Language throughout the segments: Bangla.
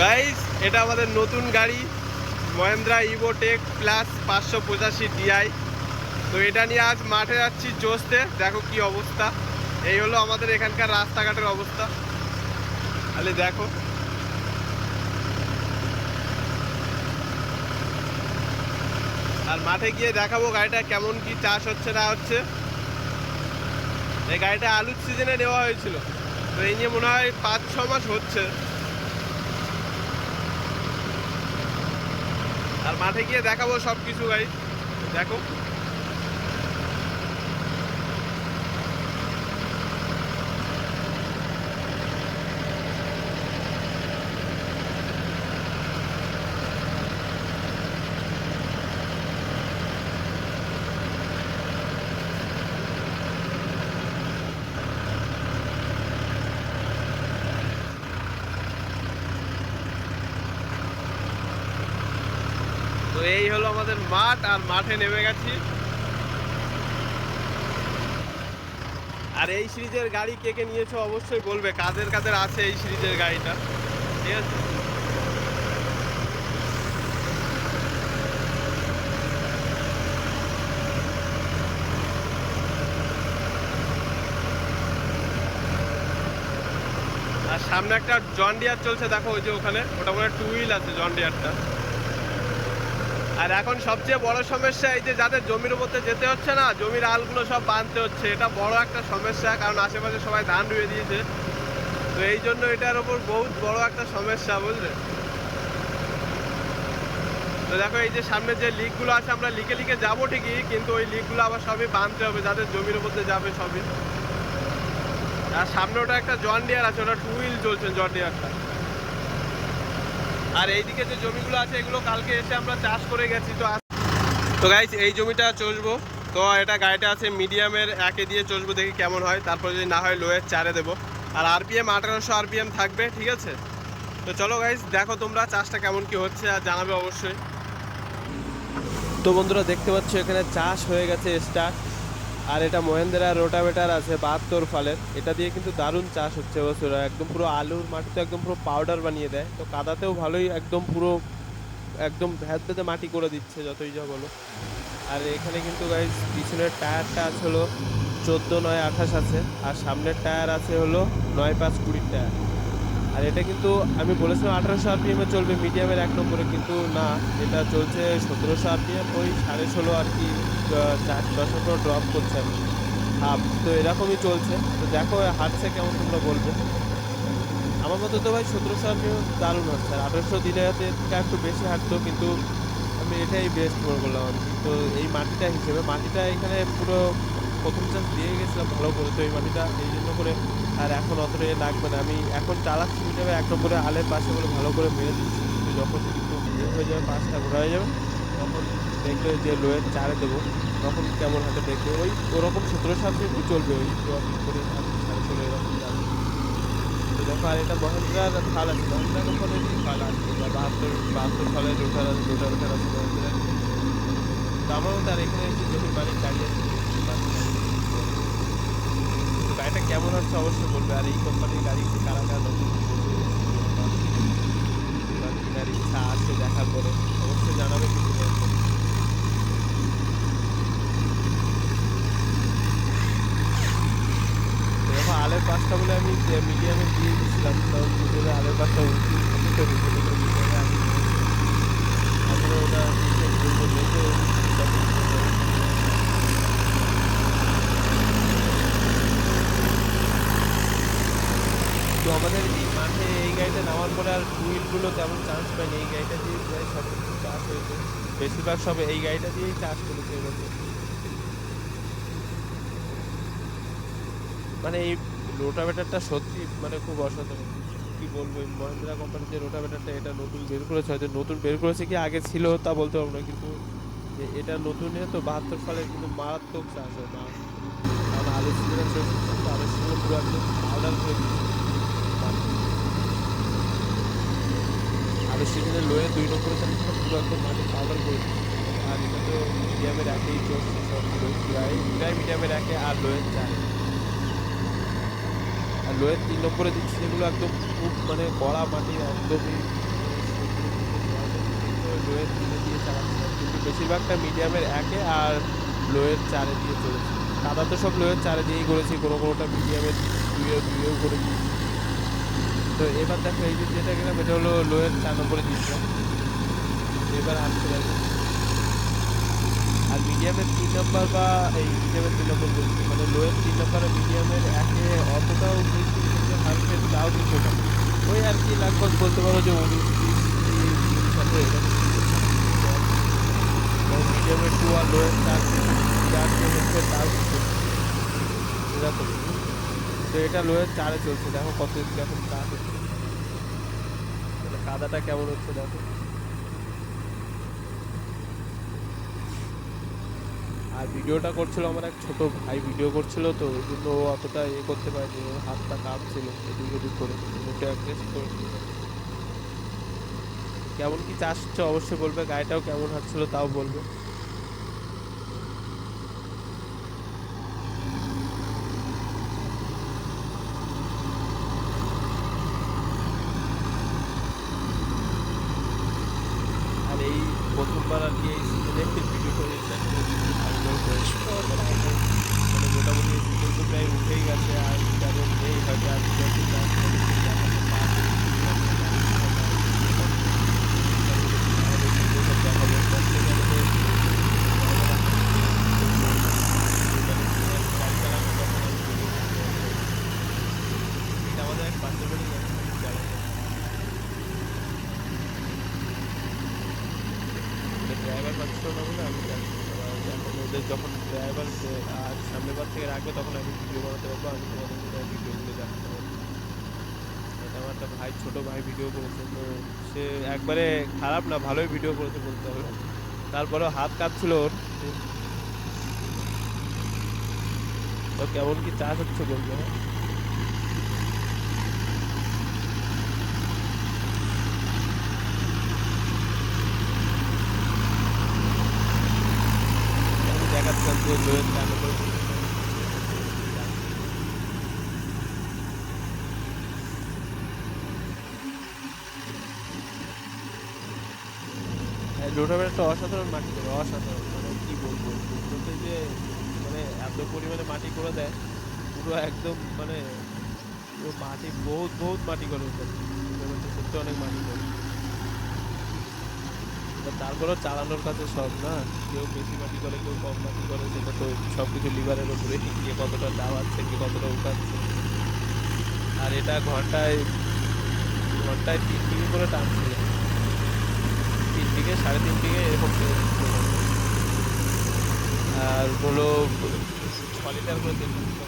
গাইস, এটা আমাদের নতুন গাড়ি মহেন্দ্রা ইভোটেক প্লাস 585 ডিআই। তো এটা নিয়ে আজ মাঠে যাচ্ছি চষতে। দেখো কি অবস্থা। এই হলো আমাদের এখানকার রাস্তাঘাটের অবস্থা। তাহলে দেখো, আর মাঠে গিয়ে দেখাবো গাড়িটা কেমন কি চাষ হচ্ছে না হচ্ছে। এই গাড়িটা আলুর সিজনে নেওয়া হয়েছিল, তো এই নিয়ে মনে হয় 5-6 মাস হচ্ছে। আর মাঠে গিয়ে দেখাবো সব কিছু গাড়ি। দেখো, তো এই হলো আমাদের মাঠ, আর মাঠে নেমে গেছি। আর এই সিরিজের গাড়ি কে কে নিয়েছো অবশ্যই বলবে, কাদের কাদের আছে এই সিরিজের গাড়িটা, ঠিক আছে। আর সামনে একটা জন ডিয়ার চলছে, দেখো ওই যে ওখানে, ওটা মনে হয় 2 হুইল আছে জন ডিয়ারটা। আর এখন সবচেয়ে বড় সমস্যা এই যে যাদের জমির উপরতে যেতে হচ্ছে না, জমির আলগুলো সব বাঁধতে হচ্ছে। এটা বড় একটা সমস্যা, কারণ আশেপাশে সবাই ধান রুয়ে দিয়েছে। তো এই জন্য এটার ওপর বহুত বড় একটা সমস্যা, বুঝলে। তো দেখো, এই যে সামনে যে লিকগুলো আছে, আমরা লিকে লিকে যাবো ঠিকই, কিন্তু ওই লিকগুলো আবার সবই বাঁধতে হবে যাদের জমির উপরতে যাবে সবই। আর সামনে ওটা একটা জন ডিয়ার আছে, ওটা 2 হুইল চলছে জন ডিয়ারটা। আর এইদিকে যে জমিগুলো আছে এগুলো কালকে এসে আমরা চাষ করে গেছি। তো গাইস, এই জমিটা চষবো। তো এটা গাড়িটা আছে মিডিয়ামের 1-এ দিয়ে চষবো, দেখি কেমন হয়। তারপর যদি না হয় লোয়ের 4-এ দেবো। আর আরপিএম 1800 আরপিএম থাকবে, ঠিক আছে। তো চলো গাইস, দেখো তোমরা চাষটা কেমন কি হচ্ছে আর জানাবে অবশ্যই। তো বন্ধুরা, দেখতে পাচ্ছ এখানে চাষ হয়ে গেছে স্টার্ট। আর এটা মহেন্দ্রা রোটাভেটার আছে 72 ফালের। এটা দিয়ে কিন্তু দারুণ চাষ হচ্ছে বছর। একদম পুরো আলুর মাটিতে একদম পুরো পাউডার বানিয়ে দেয়। তো কাদাতেও ভালোই, একদম পুরো একদম ভেদভেদে মাটি করে দিচ্ছে, যতই যা বলো। আর এখানে কিন্তু গাইস পিছনের টায়ারটা আছে হলো 14-9-28 আছে। আর সামনের টায়ার আছে হলো 9-5-20 টায়ার। আর এটা কিন্তু আমি বলেছিলাম 1800 আরপিএমে চলবে মিডিয়ামের 1 নম্বরে, কিন্তু না, এটা চলছে 1700 আরপিএম, ওই 16.5 আর কি, 4-10 ড্রপ করছে আর কি, হাফ। তো এরকমই চলছে। তো দেখো হাঁটছে কেমন, তোমরা বলবে। আমার মতো তো ভাই 1700 আরপিএম দারুণ হচ্ছে। আর 1800 দিলে হয়তো একটু বেশি হাঁটতো, কিন্তু আমি এটাই বেস্ট মনে করলাম আর কি। তো এই মাটিটা হিসেবে, মাটিটা এখানে পুরো প্রথম চাষ দিয়ে গেছিলাম ভালো করে, তো এই মাটিটা এই জন্য করে আর এখন অতটা লাগবে না। আমি এখন চালাচ্ছি হিসেবে 1 নম্বরে আলের পাশে বলে ভালো করে মেরে দিচ্ছি। কিন্তু যখন কিন্তু ইয়ে হয়ে যাবে, 5টা ঘোরা হয়ে যাবে, তখন দেখবে যে লোয়ের 4-এ দেবো, তখন কেমন হাতে দেখবে। ওই ওরকম 1700 আরপিএমই চলবে, ওই করে 16.5 এরকম যাবে। তো দেখো, আর এটা মহেন্দ্রার ফাল আছে, মহেন্দ্রা কোম্পানির ফাল আছে, বা 72 ফালের রোটার আছে, রোটার আছে মহেন্দ্রার। তো আমার মধ্যে আর এখানে এসে জমির মালিক দাঁড়িয়ে আছে, তো গাড়িটা কেমন হচ্ছে অবশ্যই বলবে। আর এই কোম্পানির গাড়ি কারা কারা নতুন কেনার ইচ্ছা আছে দেখার পরে অবশ্যই জানাবে কিন্তু। দেখো, আলের 5টা বলে আমি মিডিয়ামে দিয়ে দিচ্ছিলাম, কারণ দুজনে আলের 5টা উঁচু তারপরে ওটা তো আমাদের এই মাঠে এই গাড়িটা নামার পরে আর হুইলগুলো তেমন চান্স পায়নি। এই গাড়িটা দিয়ে প্রায় সব কিছু চাষ হয়েছে, বেশিরভাগ সব এই গাড়িটা দিয়েই চাষ করেছে এবছর। মানে এই রোটাভেটারটা সত্যি মানে খুব অসাধারণ, কি বলবো। এই মহিন্দ্রা কোম্পানির যে রোটাভেটারটা, এটা নতুন বের করেছে, হয়তো নতুন বের করেছে কি আগে ছিল তা বলতে পারবো না, কিন্তু এটা নতুন, তো 72 সালের কিন্তু মারাত্মক চাষ হয় না। কারণ আলুর সিজনে চলছে, তো আলুর সিজনে পুরো একদম পাউডার করে দিচ্ছে। আলুর সিজনে লোয়ে 2 নম্বরে চাষটা পুরো একদম মাটি পাউডার করে দিচ্ছে। আর এটা তো মিডিয়ামের 1-এই চলছে সবগুলো, প্রায় মিডিয়ামের 1-এ, আর লোয়ের 4-এ। আর লোয়ের 3 নম্বরে দিচ্ছে, যেগুলো একদম খুব মানে কড়া মাটি, একদমই লোয়ের 3-এ দিয়ে চালাচ্ছিলাম, কিন্তু বেশিরভাগটা মিডিয়ামের 1-এ আর লোয়ের 4-এ দিয়ে চলেছে। কাদা তো সব লোয়ের 4-এ দিয়েই করেছি, কোনোটা মিডিয়ামের 2-এও করে দিয়েছি। তো এবার দেখো এই যে যেটা গেলাম এটা হলো লোয়ের 4 নম্বরে দিয়েছিলাম, এবার আসতে পারবো। আর মিডিয়ামের 3 নম্বর বা এই মিডিয়ামের 3 নম্বর বলছি, মানে লোয়ের 3 নম্বর আর মিডিয়ামের 1-এ অতটাও বেশি হালকা তাও কিছু না, ওই আর কি লাগভগ বলতে পারো যে 19-20 সাথে এরকম। মিডিয়ামের 2 আর লোয়ের 4 হচ্ছে তাও কিছু এরকম। তো এটা লোয়ের 4-এ চলছে, দেখো কত এখন কাজ হচ্ছে, কাদাটা কেমন হচ্ছে দেখো। আর ভিডিওটা করছিল আমার এক ছোট ভাই, ভিডিও করছিল, তো ওই জন্য ও অতটা করতে পারেনি, ওর হাতটা কাঁপছিল এদিক ওদিক করে, মুখে অ্যাগ্রেস করে। কেমন কি চাষ হচ্ছে অবশ্যই বলবে, গাড়িটাও কেমন হাঁটছিল তাও বলবে। আর এই প্রথমবার আর কি এই সিজনে ভিডিও করেছে, মানে মোটামুটি সিজন তো প্রায় উঠেই গেছে, আর তেমন নেই হয়তো আর আমাদের এক পাশে বাড়ি ড্রাইভার পাচ্ছিল না বলে আমি যাচ্ছি। এখন ওদের যখন ড্রাইভার আর সামনের বার থেকে রাখবে তখন আমি ভিডিও বানাতে পারবো, আমি তোমাদের জন্য ভিডিওগুলো দেখাতে পারবো। এটা আমার একটা ভাই, ছোটো ভাই ভিডিও করেছে, তো সে একবারে খারাপ না, ভালোই ভিডিও করেছে বলতে হবে। তারপরেও হাত কাঁপছিল ওর। তো কেমন কি চাষ হচ্ছে বলবো। আমি দেখাচ্ছিলাম যে লোয়ের চালু করে রোটাভেটরটা অসাধারণ মাটি করে, অসাধারণ, মানে কি বলবো বলতে যে মানে এত পরিমাণে মাটি করে দেয় পুরো একদম, মানে পুরো মাটি বহুত বহুত মাটি করে সত্যি অনেক মাটি করে। তারপরেও চালানোর কাছে সব না, কেউ বেশি মাটি করে কেউ কম মাটি করে, সেটা তো সব কিছু লিভারের উপরে, কে কতটা দাওয়াচ্ছে কে কতটা উঠাচ্ছে। আর এটা ঘন্টায় ঘন্টায় 3 দিকে করে টানছে, 3 দিকে 3.5 দিকে এরকম তেল দিচ্ছে। আর হলো 6 লিটার করে তেল খাচ্ছে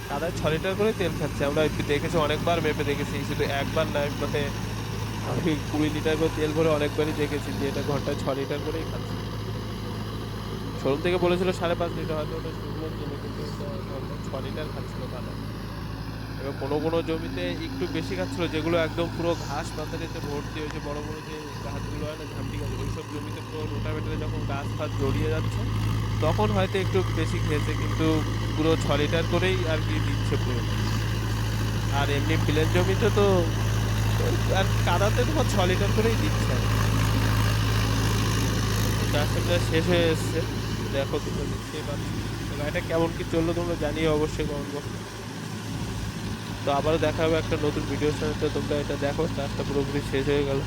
কাদায় 6 লিটার করে তেল খাচ্ছে। আমরা দেখেছি অনেকবার, মেপে দেখেছি, শুধু একবার নয়, মানে আমি 20 লিটার করে তেল ভরে অনেকবারই দেখেছি যে এটা ঘন্টায় 6 লিটার করেই খাচ্ছে। শোরুম থেকে বলেছিল 5.5 লিটার, হয়তো ওটা শুনলাম জন্য, কিন্তু ঘন্টায় 6 লিটার খাচ্ছিল কাদা। এবার কোনো কোনো জমিতে একটু বেশি খাচ্ছিলো, যেগুলো একদম পুরো ঘাস পাতারিতে ভর্তি হয়েছে, বড় বড় যে গাছগুলো হয় না, ঝামটি গাছ, ওইসব জমিতে পুরো রোটাভেটরে যখন গাছ ফাছ জড়িয়ে যাচ্ছে তখন হয়তো একটু বেশি খেয়েছে, কিন্তু পুরো 6 লিটার করেই আর কি দিচ্ছে পুরো। আর এমনি প্লেন জমিতে তো আর কাদাতে তোমার 6 লিটার করেই দিচ্ছে। চাষটা প্রায় শেষ হয়ে এসছে, দেখো তোমরা দেখতেই পাচ্ছ। তো গাড়িটা কেমন কি চললো তোমরা জানিও অবশ্যই কমেন্ট বক্সে। তো আবারও দেখা হবে একটা নতুন ভিডিওর সাথে, তোমরা এটা দেখো, চাষটা পুরোপুরি শেষ হয়ে গেল।